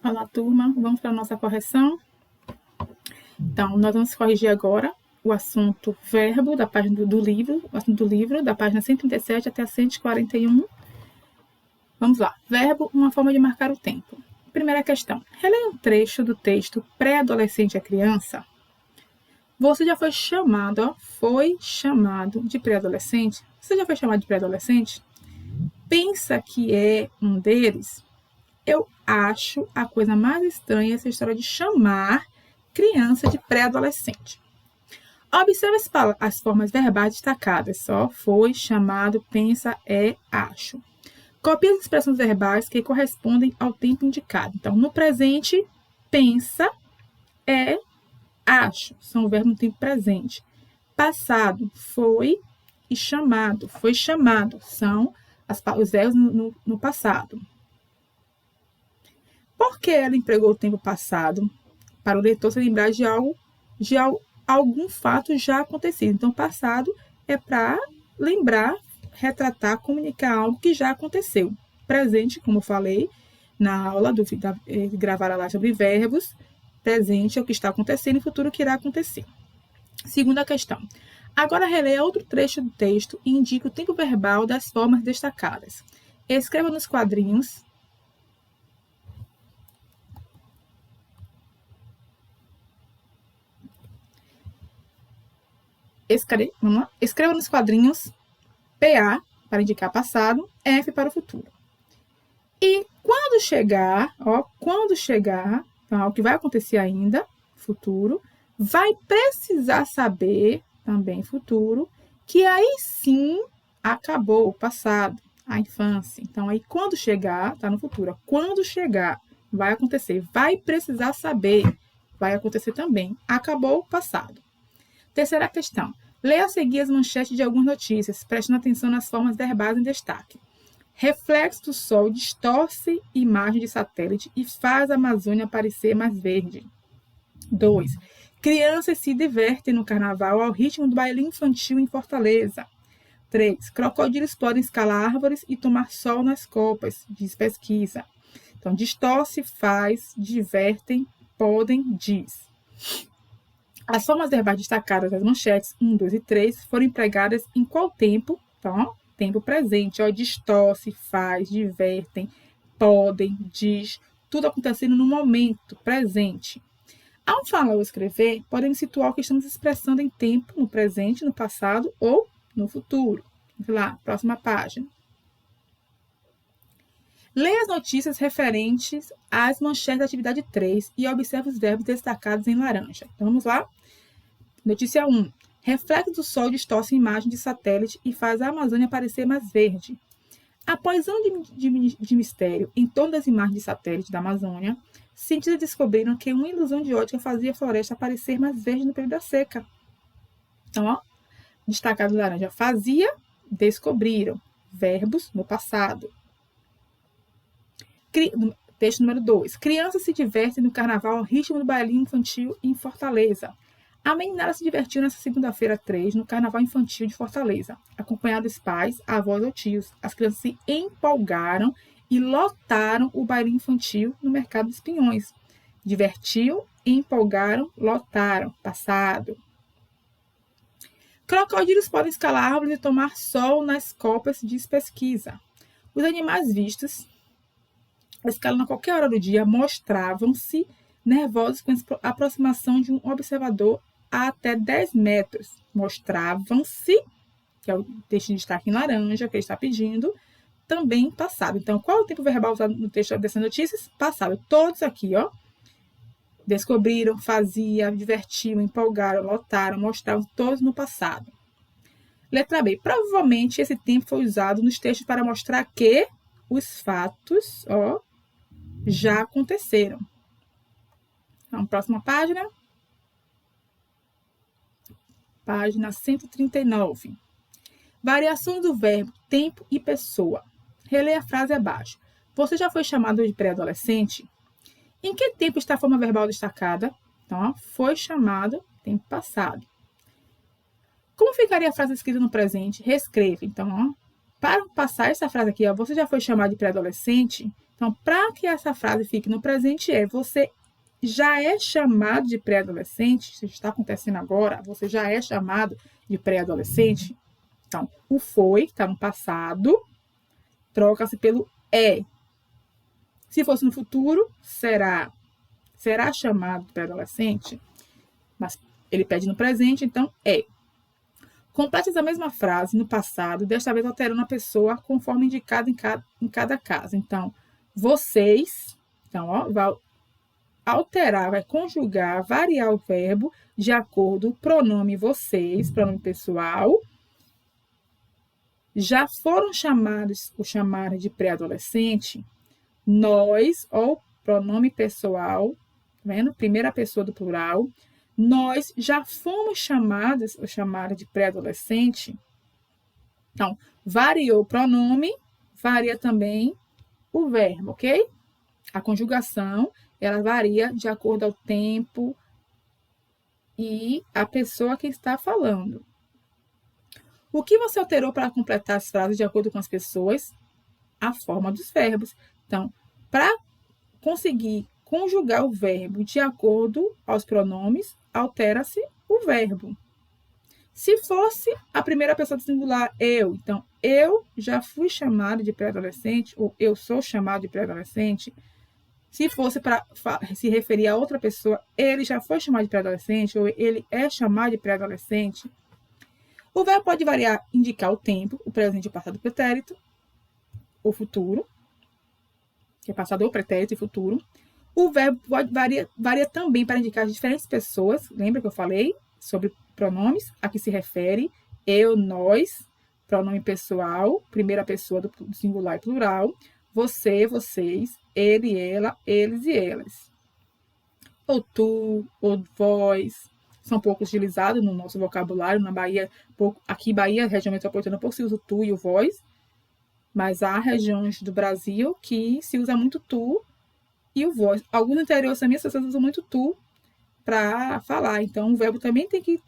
Olá, turma. Vamos para a nossa correção. Então, nós vamos corrigir agora o assunto verbo da página do livro, o assunto do livro, da página 137 até a 141. Vamos lá. Verbo, uma forma de marcar o tempo. Primeira questão. Releia um trecho do texto pré-adolescente a criança. Você já foi chamado, de pré-adolescente? Você já foi chamado de pré-adolescente? Pensa que é um deles? Eu acho a coisa mais estranha essa história de chamar criança de pré-adolescente. Observe as formas verbais destacadas. Só, foi, chamado, pensa, é, acho. Copie as expressões verbais que correspondem ao tempo indicado. Então, no presente, pensa, é, acho. São o verbo no tempo presente. Passado, foi e chamado. Foi chamado. São os verbos no passado. Por que ela empregou o tempo passado? Para o leitor se lembrar de algum fato já acontecido. Então, passado é para lembrar, retratar, comunicar algo que já aconteceu. Presente, como eu falei na aula, gravar a live sobre verbos, presente é o que está acontecendo e futuro o que irá acontecer. Segunda questão. Agora releia outro trecho do texto e indique o tempo verbal das formas destacadas. Escreva nos quadrinhos. Escreva nos quadrinhos PA para indicar passado, F para o futuro. E quando chegar, então, o que vai acontecer ainda, futuro, vai precisar saber, também futuro, que aí sim acabou o passado, a infância. Então, aí quando chegar, tá no futuro. Quando chegar, vai acontecer. Vai precisar saber, vai acontecer também. Acabou o passado. Terceira questão. Leia a seguir as manchetes de algumas notícias, prestando atenção nas formas verbais em destaque. Reflexo do sol distorce imagem de satélite e faz a Amazônia parecer mais verde. 2. Crianças se divertem no carnaval ao ritmo do baile infantil em Fortaleza. 3. Crocodilos podem escalar árvores e tomar sol nas copas, diz pesquisa. Então, distorce, faz, divertem, podem, diz. As formas verbais destacadas das manchetes 1, 2 e 3 foram empregadas em qual tempo? Então, tempo presente. Distorce, faz, divertem, podem, diz. Tudo acontecendo no momento presente. Ao falar ou escrever, podemos situar o que estamos expressando em tempo, no presente, no passado ou no futuro. Vamos lá, próxima página. Leia as notícias referentes às manchetes da atividade 3 e observe os verbos destacados em laranja. Então, vamos lá. Notícia 1. Reflexo do sol distorce a imagem de satélite e faz a Amazônia parecer mais verde. Após anos de mistério em torno das imagens de satélite da Amazônia, cientistas descobriram que uma ilusão de ótica fazia a floresta parecer mais verde no período da seca. Então, destacado laranja. Fazia, descobriram. Verbos no passado. Texto número 2. Crianças se divertem no carnaval ao ritmo do bailinho infantil em Fortaleza. A meninada se divertiu nessa segunda-feira 3 no carnaval infantil de Fortaleza, acompanhada dos pais, avós ou tios. As crianças se empolgaram e lotaram o bailinho infantil no Mercado dos Pinhões. Divertiu, empolgaram, lotaram. Passado. Crocodilos podem escalar árvores e tomar sol nas copas, diz pesquisa. Os animais vistos escalando a qualquer hora do dia mostravam-se nervosos com a aproximação de um observador a até 10 metros. Mostravam-se, que é o texto de destaque em laranja, que ele está pedindo, também passado. Então, qual é o tempo verbal usado no texto dessas notícias? Passado. Todos aqui, descobriram, faziam, divertiam, empolgaram, lotaram, mostravam, todos no passado. Letra B. Provavelmente esse tempo foi usado nos textos para mostrar que os fatos, já aconteceram. Então, próxima página. Página 139. Variações do verbo tempo e pessoa. Releia a frase abaixo. Você já foi chamado de pré-adolescente? Em que tempo está a forma verbal destacada? Então, foi chamado, tempo passado. Como ficaria a frase escrita no presente? Reescreva. Então, para passar essa frase aqui, você já foi chamado de pré-adolescente? Então, para que essa frase fique no presente você já é chamado de pré-adolescente, isso está acontecendo agora, você já é chamado de pré-adolescente. Então, o foi, que está no passado, troca-se pelo é. Se fosse no futuro, será. Será chamado de pré-adolescente, mas ele pede no presente, então é. Complete a mesma frase no passado, desta vez alterando a pessoa conforme indicado em cada caso. Então, vocês, então, ó, vai alterar, vai conjugar, variar o verbo de acordo com o pronome vocês, pronome pessoal. Já foram chamados ou chamadas de pré-adolescente, nós, ou pronome pessoal, tá vendo? Primeira pessoa do plural. Nós já fomos chamados ou chamadas de pré-adolescente. Então, variou o pronome, varia também o verbo, ok? A conjugação, ela varia de acordo ao tempo e a pessoa que está falando. O que você alterou para completar as frases de acordo com as pessoas? A forma dos verbos. Então, para conseguir conjugar o verbo de acordo aos pronomes, altera-se o verbo. Se fosse a primeira pessoa do singular, eu, então, eu já fui chamado de pré-adolescente, ou eu sou chamado de pré-adolescente. Se fosse para se referir a outra pessoa, ele já foi chamado de pré-adolescente, ou ele é chamado de pré-adolescente. O verbo pode variar, indicar o tempo, o presente, o passado, o pretérito, o futuro, que é passado ou pretérito e futuro. O verbo varia também para indicar as diferentes pessoas. Lembra que eu falei sobre pronomes? A que se refere eu, nós, pronome pessoal, primeira pessoa do singular e plural. Você, vocês, ele, ela, eles e elas. Ou tu, ou vós. São pouco utilizados no nosso vocabulário. Na Bahia, aqui Bahia, região metropolitana, pouco se usa o tu e o vós. Mas há regiões do Brasil que se usa muito tu e o vós. Alguns interiores também as pessoas usam muito tu para falar. Então, o verbo também tem que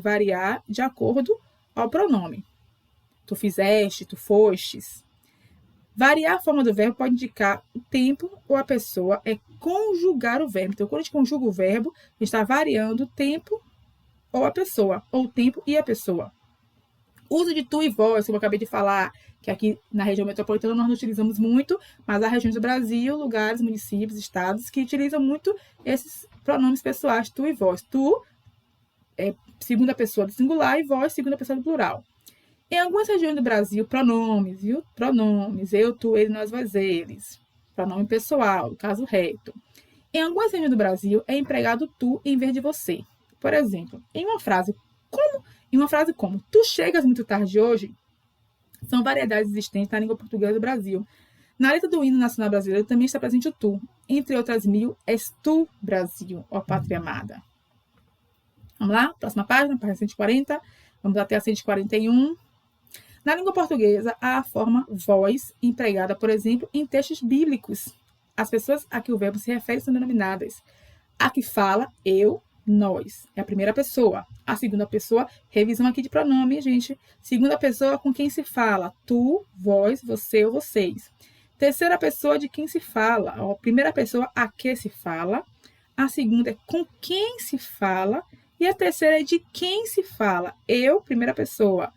variar de acordo ao pronome. Tu fizeste, tu fostes. Variar a forma do verbo pode indicar o tempo ou a pessoa, é conjugar o verbo. Então, quando a gente conjuga o verbo, a gente está variando o tempo ou a pessoa, ou o tempo e a pessoa. Uso de tu e vós, como eu acabei de falar, que aqui na região metropolitana nós não utilizamos muito, mas há regiões do Brasil, lugares, municípios, estados, que utilizam muito esses pronomes pessoais, tu e vós. Tu é segunda pessoa do singular e vós, segunda pessoa do plural. Em algumas regiões do Brasil, pronomes, viu? Pronomes, eu, tu, ele, nós, vós, eles. Pronome pessoal, caso reto. Em algumas regiões do Brasil, é empregado tu em vez de você. Por exemplo, em uma frase como tu chegas muito tarde hoje, são variedades existentes na língua portuguesa do Brasil. Na letra do hino nacional brasileiro também está presente o tu. Entre outras mil, és tu, Brasil, ó pátria amada. Vamos lá? Próxima página 140. Vamos até a 141. Na língua portuguesa, há a forma vós, empregada, por exemplo, em textos bíblicos. As pessoas a que o verbo se refere são denominadas. A que fala, eu, nós. É a primeira pessoa. A segunda pessoa, revisão aqui de pronome, gente. Segunda pessoa com quem se fala. Tu, vós, você ou vocês. Terceira pessoa de quem se fala. A primeira pessoa a que se fala. A segunda é com quem se fala. E a terceira é de quem se fala. Eu, primeira pessoa.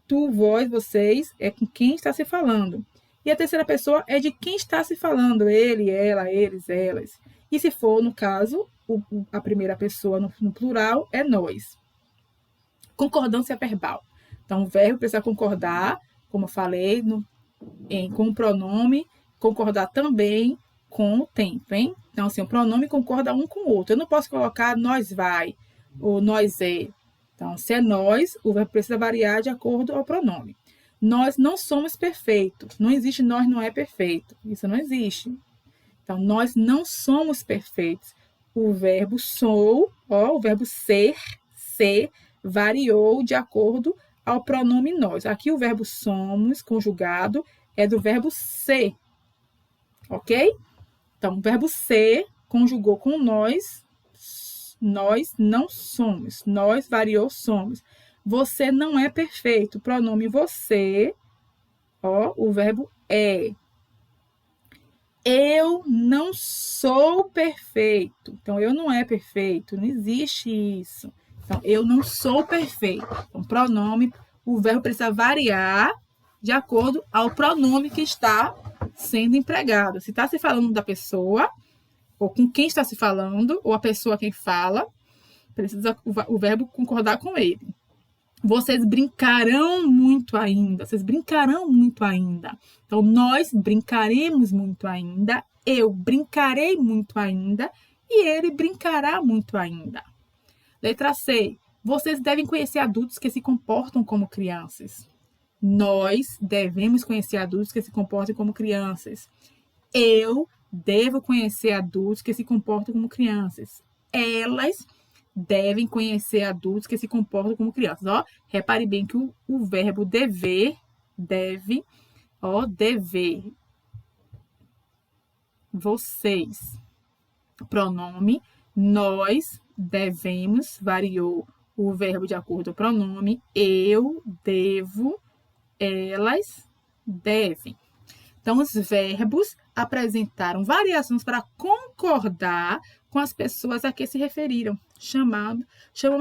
Tu, vós, vocês, é com quem está se falando. E a terceira pessoa é de quem está se falando. Ele, ela, eles, elas. E se for, no caso, a primeira pessoa no plural é nós. Concordância verbal. Então, o verbo precisa concordar, como eu falei, com o pronome, concordar também com o tempo, hein? Então, assim, o pronome concorda um com o outro. Eu não posso colocar nós vai ou nós é. Então, se é nós, o verbo precisa variar de acordo ao pronome. Nós não somos perfeitos. Não existe nós não é perfeito. Isso não existe. Então, nós não somos perfeitos. O verbo sou, o verbo ser, variou de acordo ao pronome nós. Aqui o verbo somos, conjugado, é do verbo ser. Ok? Então, o verbo ser conjugou com nós não somos. Nós variou somos. Você não é perfeito. Pronome você, o verbo é. Eu não sou perfeito. Então, eu não é perfeito. Não existe isso. Então, eu não sou perfeito. Então, pronome, o verbo precisa variar de acordo ao pronome que está sendo empregado. Se está se falando da pessoa, ou com quem está se falando, ou a pessoa quem fala, precisa o verbo concordar com ele. Vocês brincarão muito ainda. Vocês brincarão muito ainda. Então, nós brincaremos muito ainda. Eu brincarei muito ainda. E ele brincará muito ainda. Letra C. Vocês devem conhecer adultos que se comportam como crianças. Nós devemos conhecer adultos que se comportam como crianças. Eu devo conhecer adultos que se comportam como crianças. Elas devem conhecer adultos que se comportam como crianças. Ó, repare bem que o verbo dever, deve, ó, dever. Vocês. Pronome, nós devemos, variou o verbo de acordo com o pronome. Eu devo, elas devem. Então, os verbos apresentaram variações para concordar com as pessoas a que se referiram, chamamos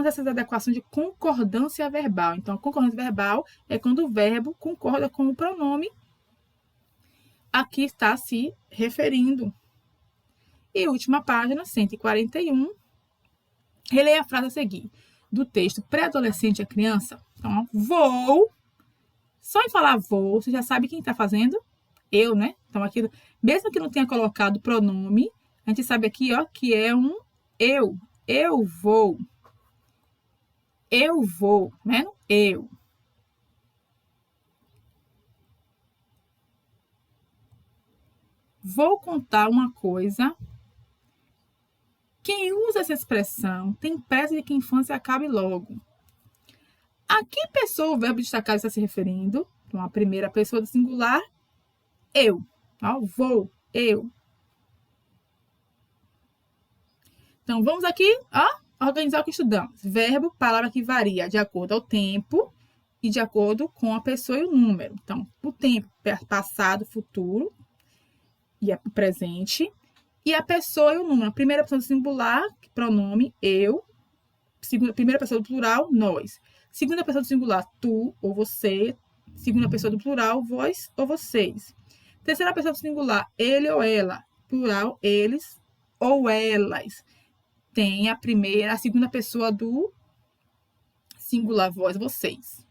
essas adequações de concordância verbal. Então, a concordância verbal é quando o verbo concorda com o pronome a que está se referindo. E última página, 141, releia a frase a seguir, do texto pré-adolescente a criança. Então, vou, só em falar vou, você já sabe quem está fazendo? Eu, né? Então, aqui, mesmo que não tenha colocado o pronome, a gente sabe aqui, ó, que é um eu. Eu vou. Eu vou, né? Eu. Vou contar uma coisa. Quem usa essa expressão tem pressa de que a infância acabe logo. A que pessoa o verbo destacado está se referindo? Então, a primeira pessoa do singular, eu. Ó, vou, eu. Então, vamos aqui, ó, organizar o que estudamos. Verbo, palavra que varia de acordo ao tempo e de acordo com a pessoa e o número. Então, o tempo, passado, futuro e o presente. E a pessoa e o número. Primeira pessoa do singular, pronome, eu. Primeira pessoa do plural, nós. Segunda pessoa do singular, tu ou você. Segunda pessoa do plural, vós ou vocês. Terceira pessoa do singular, ele ou ela. Plural, eles ou elas. Tem a segunda pessoa do singular, vós, vocês.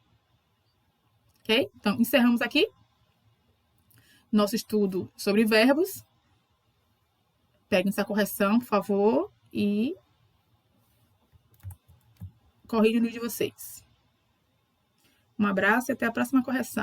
Ok? Então, encerramos aqui nosso estudo sobre verbos. Peguem essa correção, por favor, e corrijam o livro de vocês. Um abraço e até a próxima correção.